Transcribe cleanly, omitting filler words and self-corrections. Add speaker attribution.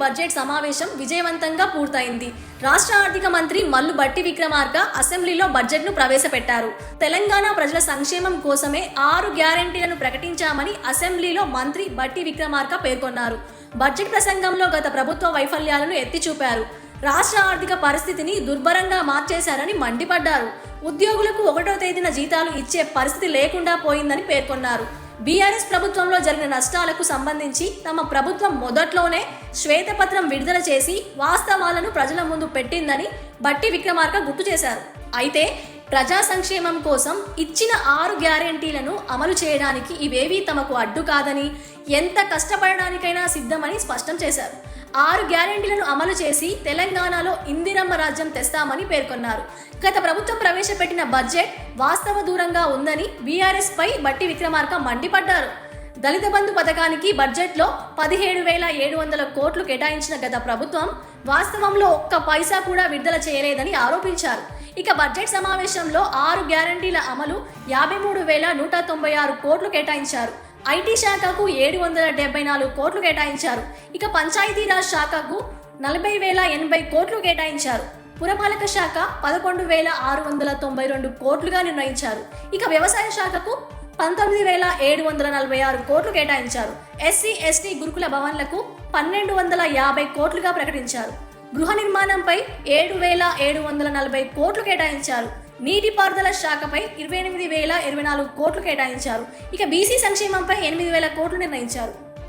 Speaker 1: Budget సమావేశం విజయవంతంగా పూర్తయింది. రాష్ట్ర ఆర్థిక మంత్రి మల్లు భట్టి విక్రమార్క అసెంబ్లీలో బడ్జెట్ను ప్రవేశపెట్టారు. తెలంగాణ ప్రజల సంక్షేమం కోసమే 6 గ్యారెంటీలను ప్రకటించామని అసెంబ్లీలో మంత్రి భట్టి విక్రమార్క పేర్కొన్నారు. బడ్జెట్ ప్రసంగంలో గత ప్రభుత్వ వైఫల్యాలను ఎత్తి చూపారు. రాష్ట్ర ఆర్థిక పరిస్థితిని దుర్భరంగా మార్చేశారని మండిపడ్డారు. ఉద్యోగులకు 1వ తేదీన జీతాలు ఇచ్చే పరిస్థితి లేకుండా పోయిందని పేర్కొన్నారు. బీఆర్ఎస్ ప్రభుత్వంలో జరిగిన నష్టాలకు సంబంధించి తమ ప్రభుత్వం మొదట్లోనే శ్వేతపత్రం విడుదల చేసి వాస్తవాలను ప్రజల ముందు పెట్టిందని భట్టి విక్రమార్క గుర్తు చేశారు. అయితే ప్రజా సంక్షేమం కోసం ఇచ్చిన 6 గ్యారెంటీలను అమలు చేయడానికి ఇవేవీ తమకు అడ్డు కాదని, ఎంత కష్టపడడానికైనా సిద్ధమని స్పష్టం చేశారు. 6 గ్యారెంటీలను అమలు చేసి తెలంగాణలో ఇందిరమ్మ రాజ్యం తెస్తామని పేర్కొన్నారు. గత ప్రభుత్వం ప్రవేశపెట్టిన బడ్జెట్ వాస్తవ దూరంగా ఉందని బీఆర్ఎస్ పై భట్టి విక్రమార్క మండిపడ్డారు. దళిత బంధు పథకానికి బడ్జెట్లో 17,700 కోట్లు కేటాయించిన గత ప్రభుత్వం వాస్తవంలో ఒక్క పైసా కూడా విడుదల చేయలేదని ఆరోపించారు. ఇక బడ్జెట్ సమావేశంలో 6 గ్యారెంటీల అమలు 53,196 కోట్లు కేటాయించారు. ఐటీ శాఖకు 774 కోట్లు కేటాయించారు. ఇక పంచాయతీరాజ్ శాఖకు 40,080 కోట్లు కేటాయించారు. పురపాలక శాఖ 11,692 కోట్లుగా నిర్ణయించారు. ఇక వ్యవసాయ శాఖకు 19,746 కోట్లు కేటాయించారు. ఎస్సీ ఎస్టీ గురుకుల భవన్లకు 1,250 కోట్లుగా ప్రకటించారు. గృహ నిర్మాణంపై 7,740 కోట్లు కేటాయించారు. నీటిపారుదల శాఖపై 28,024 కోట్లు కేటాయించారు. ఇక బీసీ సంక్షేమంపై 8,000 కోట్లు నిర్ణయించారు.